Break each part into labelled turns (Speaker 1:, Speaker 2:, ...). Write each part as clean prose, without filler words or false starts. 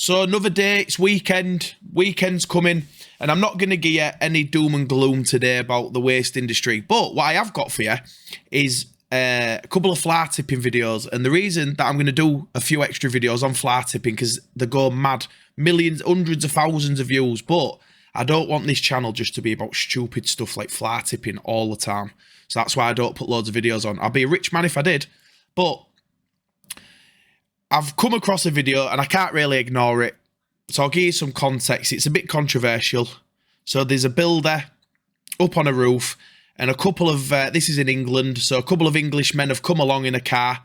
Speaker 1: So another day, it's weekend's coming, and I'm not going to give you any doom and gloom today about the waste industry. But what I have got for you is a couple of fly tipping videos, and the reason that I'm going to do a few extra videos on fly tipping, because they go mad, millions, hundreds of thousands of views, but I don't want this channel just to be about stupid stuff like fly tipping all the time. So that's why I don't put loads of videos on. I'd be a rich man if I did, but I've come across a video and I can't really ignore it. So I'll give you some context. It's a bit controversial. So there's a builder up on a roof, and a couple of, this is in England, so a couple of Englishmen have come along in a car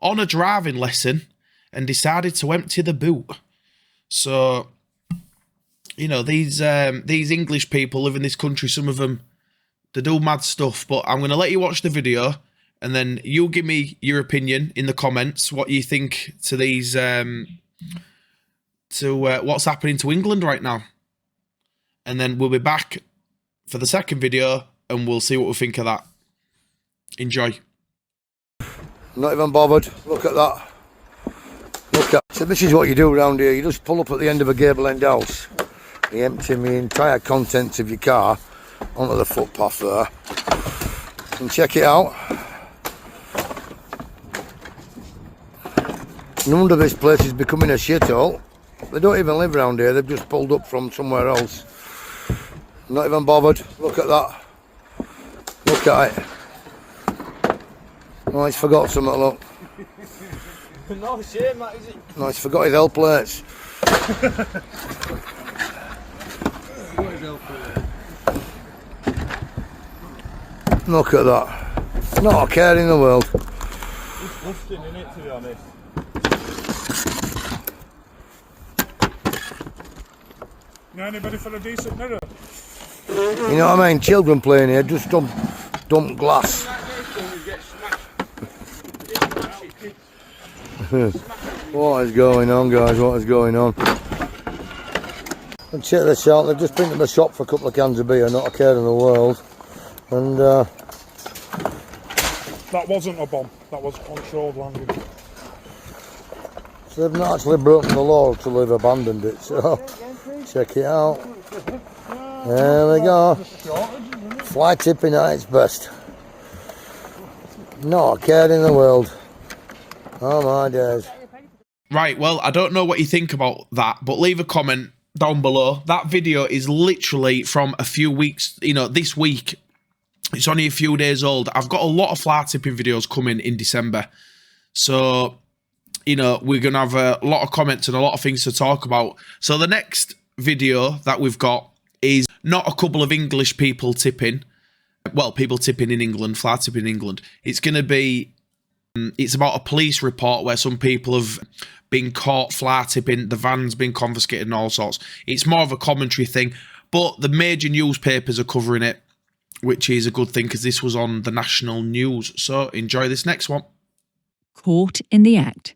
Speaker 1: on a driving lesson and decided to empty the boot. So, you know, these English people live in this country, some of them, they do mad stuff. But I'm going to let you watch the video, and then you'll give me your opinion in the comments, what you think to these, what's happening to England right now. And then we'll be back for the second video, and we'll see what we think of that. Enjoy.
Speaker 2: Not even bothered. Look at that. Look at. So this is what you do around here. You just pull up at the end of a gable end house. You empty the entire contents of your car onto the footpath there. And check it out. No wonder this place is becoming a shithole. They don't even live around here. They've just pulled up from somewhere else. Not even bothered. Look at that. Look at it. Oh, he's forgot something, look.
Speaker 3: No shame, that is it?
Speaker 2: No, he's forgot his L plates. Look at that. Not a care in the world.
Speaker 3: It's disgusting, isn't it, to be honest?
Speaker 4: Now anybody for a decent mirror?
Speaker 2: You know what I mean? Children playing here, just dump glass. What is going on, guys? What is going on? And check this out, they've just been to the shop for a couple of cans of beer, not a care in the world. And
Speaker 4: That wasn't a bomb, that was a controlled landing.
Speaker 2: so they've not actually broken the law till they've abandoned it, so check it out. There we go. Fly tipping at its best. Not a care in the world. Oh my days.
Speaker 1: Right, well, I don't know what you think about that, but leave a comment down below. That video is literally from a few weeks, you know, this week. It's only a few days old. I've got a lot of fly tipping videos coming in December. So, you know, we're going to have a lot of comments and a lot of things to talk about. So the next video that we've got is not a couple of English people tipping. Well, people tipping in England, fly tipping in England. It's going to be, it's about a police report where some people have been caught fly tipping, the van's been confiscated and all sorts. It's more of a commentary thing, but the major newspapers are covering it, which is a good thing because this was on the national news. So enjoy this next one.
Speaker 5: Caught in the act.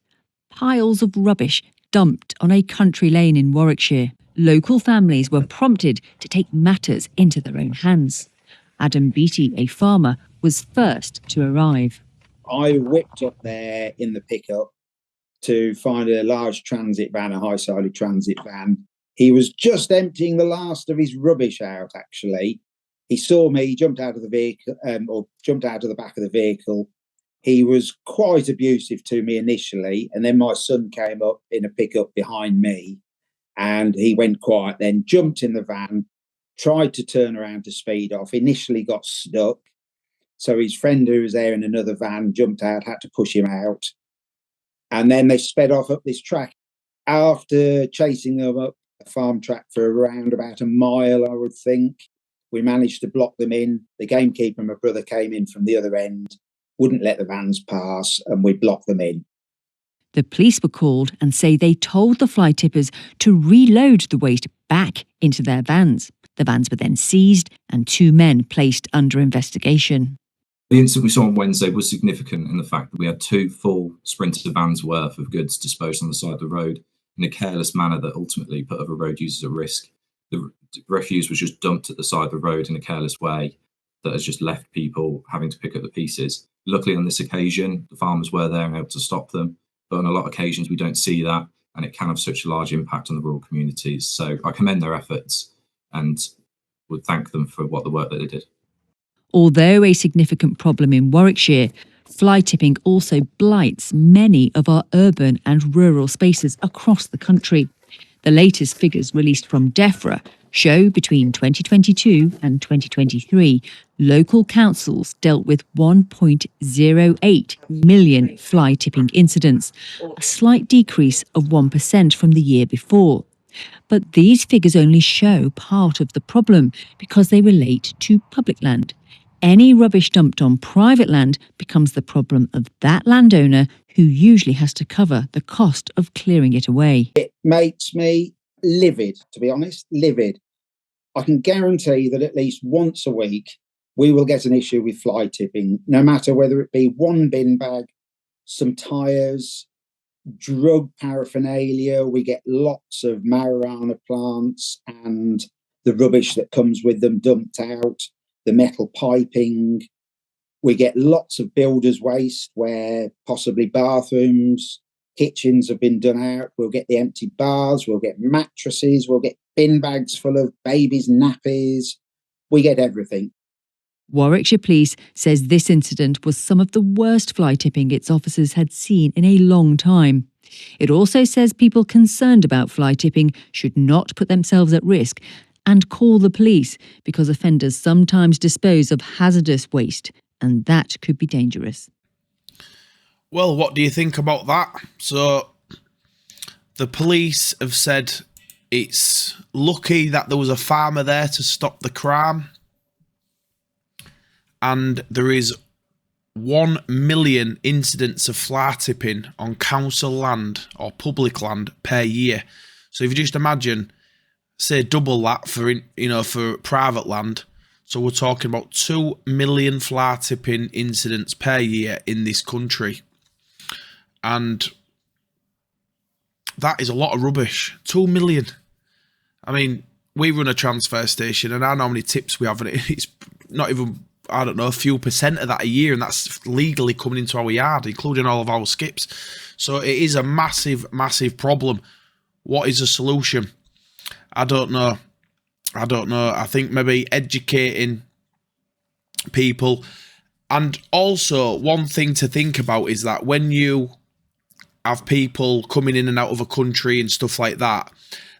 Speaker 5: Piles of rubbish dumped on a country lane in Warwickshire. Local families were prompted to take matters into their own hands. Adam Beattie, a farmer, was first to arrive.
Speaker 6: I whipped up there in the pickup to find a large transit van, a high-sided transit van. He was just emptying the last of his rubbish out, actually. He saw me, he jumped out of the vehicle, or jumped out of the back of the vehicle. He was quite abusive to me initially, and then my son came up in a pickup behind me, and he went quiet, then jumped in the van, tried to turn around to speed off, initially got stuck. So his friend who was there in another van jumped out, had to push him out. And then they sped off up this track. After chasing them up a farm track for around about a mile, I would think, we managed to block them in. The gamekeeper and my brother came in from the other end, wouldn't let the vans pass, and we blocked them in.
Speaker 5: The police were called and say they told the fly tippers to reload the waste back into their vans. The vans were then seized and 2 men placed under investigation.
Speaker 7: The incident we saw on Wednesday was significant in the fact that we had 2 full Sprinter vans worth of goods disposed on the side of the road in a careless manner that ultimately put other road users at risk. The refuse was just dumped at the side of the road in a careless way that has just left people having to pick up the pieces. Luckily on this occasion, the farmers were there and able to stop them. But on a lot of occasions, we don't see that. and it can have such a large impact on the rural communities. So I commend their efforts and would thank them for the work that they did.
Speaker 5: Although a significant problem in Warwickshire, fly tipping also blights many of our urban and rural spaces across the country. The latest figures released from DEFRA show between 2022 and 2023, local councils dealt with 1.08 million fly tipping incidents, a slight decrease of 1% from the year before. But these figures only show part of the problem because they relate to public land. Any rubbish dumped on private land becomes the problem of that landowner, who usually has to cover the cost of clearing it away.
Speaker 6: It makes me livid, to be honest, livid. I can guarantee that at least once a week we will get an issue with fly tipping, no matter whether it be one bin bag, some tyres, drug paraphernalia. We get lots of marijuana plants and the rubbish that comes with them dumped out, the metal piping. We get lots of builders' waste where possibly bathrooms, kitchens have been done out. We'll get the empty baths, we'll get mattresses, we'll get bin bags full of babies' nappies. We get everything.
Speaker 5: Warwickshire Police says this incident was some of the worst fly tipping its officers had seen in a long time. It also says people concerned about fly tipping should not put themselves at risk and call the police, because offenders sometimes dispose of hazardous waste, and that could be dangerous.
Speaker 1: Well, what do you think about that? So, the police have said it's lucky that there was a farmer there to stop the crime. And there is 1 million incidents of fly tipping on council land or public land per year. So if you just imagine, say double that for private land. So we're talking about 2 million fly tipping incidents per year in this country. And that is a lot of rubbish. 2 million. I mean, we run a transfer station and I know how many tips we have, and it's not even, I don't know, a few percent of that a year, and that's legally coming into our yard, including all of our skips. So it is a massive, massive problem. What is the solution? I don't know. I think maybe educating people. And also, one thing to think about is that when you have people coming in and out of a country and stuff like that,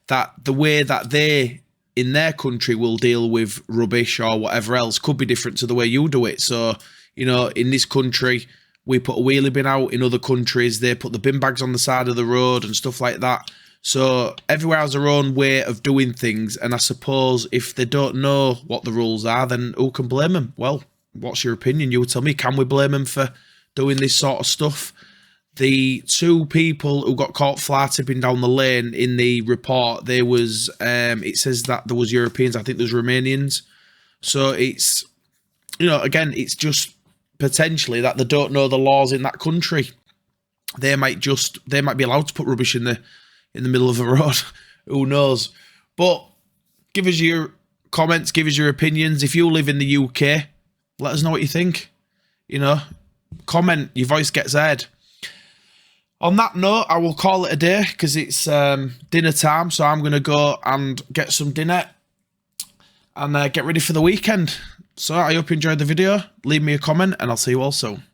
Speaker 1: that the way that they in their country will deal with rubbish or whatever else could be different to the way you do it. So, in this country, we put a wheelie bin out. In other countries, they put the bin bags on the side of the road and stuff like that. So everywhere has their own way of doing things. And I suppose if they don't know what the rules are, then who can blame them? Well, what's your opinion? You would tell me, can we blame them for doing this sort of stuff? The 2 people who got caught fly tipping down the lane in the report, there was, it says that there was Europeans, I think there's Romanians. So it's, again, it's just potentially that they don't know the laws in that country. They might be allowed to put rubbish in the middle of the road. Who knows? But give us your comments, give us your opinions. If you live in the UK, let us know what you think. Comment, your voice gets heard. On that note, I will call it a day because it's dinner time. So I'm going to go and get some dinner and get ready for the weekend. So I hope you enjoyed the video. Leave me a comment and I'll see you all soon.